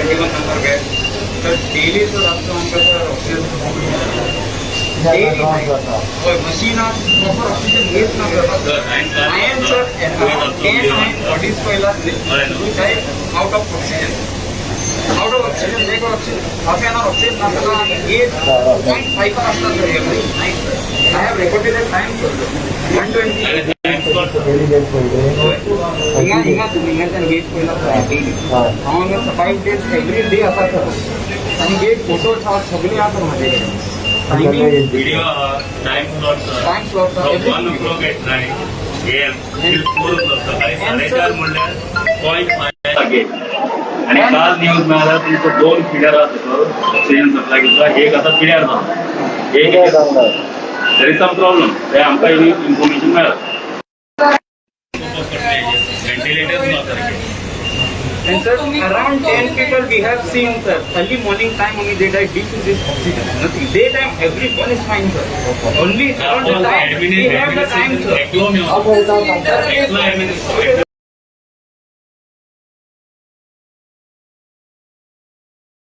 21 number गए तर daily तो रास्ता आमका sir oxygen daily machine proper oxygen घेत ना I am sir 10 bodies पहिला which I out of oxygen make oxygen half an hour oxygen नसला आणि 8.5 पर असला sir I have recorded the time 120 gate पहिला आम्हाला 5 days every day असा सर आणि गेट फोटो सगळे असं माझ्याकडे Video time slots Time slots are from 1 o'clock at night AM till 4 o'clock सकाळी 4:30 म्हणल्यार 0.5 गेट आणि काल न्यूज मिळाला तुमचं 2 पिढ्या राहत होतं ऑक्सिजन सप्लाय घेतला एक आता पिढ्यार जातो एक there is some problem ते आमकां इन्फॉर्मेशन मिळालं व्हेंटिलेटर्स नसतात And sir, around 10 people we have seen, sir. Early morning time only they died due to this oxygen. Nothing. Daytime everyone is fine, sir. Only around the time we have the time, sir.